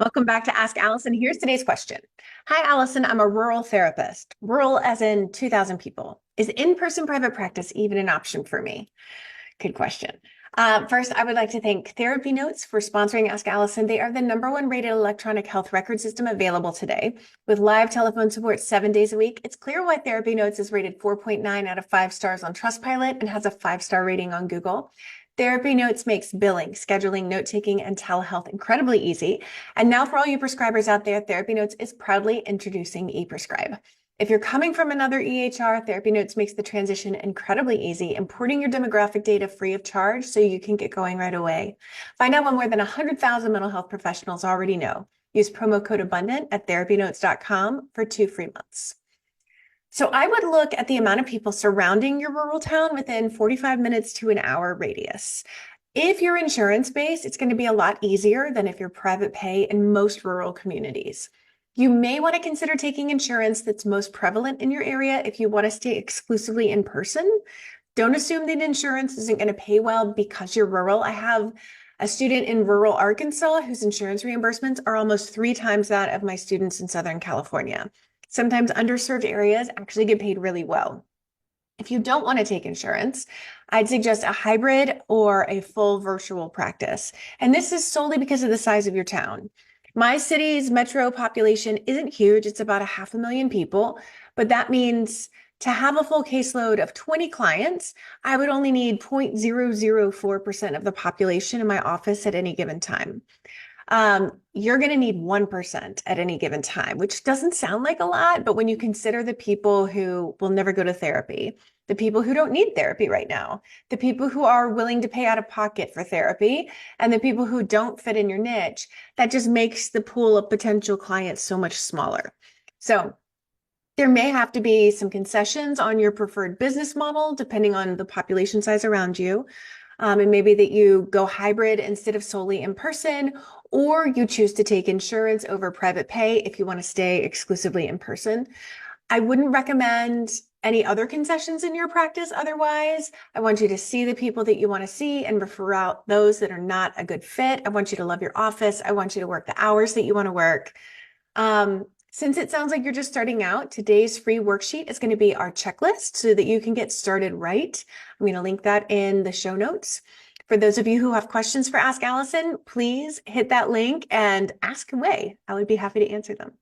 Welcome back to Ask Allison. Here's today's question. Hi, Allison. I'm a rural therapist. Rural as in 2,000 people. Is in-person private practice even an option for me? Good question. First, I would like to thank TherapyNotes for sponsoring Ask Allison. They are the #1 rated electronic health record system available today. With live telephone support 7 days a week, it's clear why TherapyNotes is rated 4.9 out of 5 stars on Trustpilot and has a 5-star rating on Google. TherapyNotes makes billing, scheduling, note-taking, and telehealth incredibly easy. And now for all you prescribers out there, TherapyNotes is proudly introducing ePrescribe. If you're coming from another EHR, TherapyNotes makes the transition incredibly easy, importing your demographic data free of charge so you can get going right away. Find out what more than 100,000 mental health professionals already know. Use promo code ABUNDANT at therapynotes.com for 2 free months. So I would look at the amount of people surrounding your rural town within 45 minutes to an hour radius. If you're insurance-based, it's going to be a lot easier than if you're private pay in most rural communities. You may want to consider taking insurance that's most prevalent in your area if you want to stay exclusively in person. Don't assume that insurance isn't going to pay well because you're rural. I have a student in rural Arkansas whose insurance reimbursements are almost 3 times that of my students in Southern California. Sometimes underserved areas actually get paid really well. If you don't want to take insurance, I'd suggest a hybrid or a full virtual practice. And this is solely because of the size of your town. My city's metro population isn't huge. It's about 500,000 people, but that means to have a full caseload of 20 clients, I would only need 0.004% of the population in my office at any given time. You're going to need 1% at any given time, which doesn't sound like a lot, but when you consider the people who will never go to therapy, the people who don't need therapy right now, the people who are willing to pay out of pocket for therapy, and the people who don't fit in your niche, that just makes the pool of potential clients so much smaller. So there may have to be some concessions on your preferred business model, depending on the population size around you. And maybe that you go hybrid instead of solely in person, or you choose to take insurance over private pay if you want to stay exclusively in person. I wouldn't recommend any other concessions in your practice otherwise. I want you to see the people that you want to see and refer out those that are not a good fit. I want you to love your office. I want you to work the hours that you want to work. Since it sounds like you're just starting out, today's free worksheet is going to be our checklist so that you can get started right. I'm going to link that in the show notes. For those of you who have questions for Ask Allison, please hit that link and ask away. I would be happy to answer them.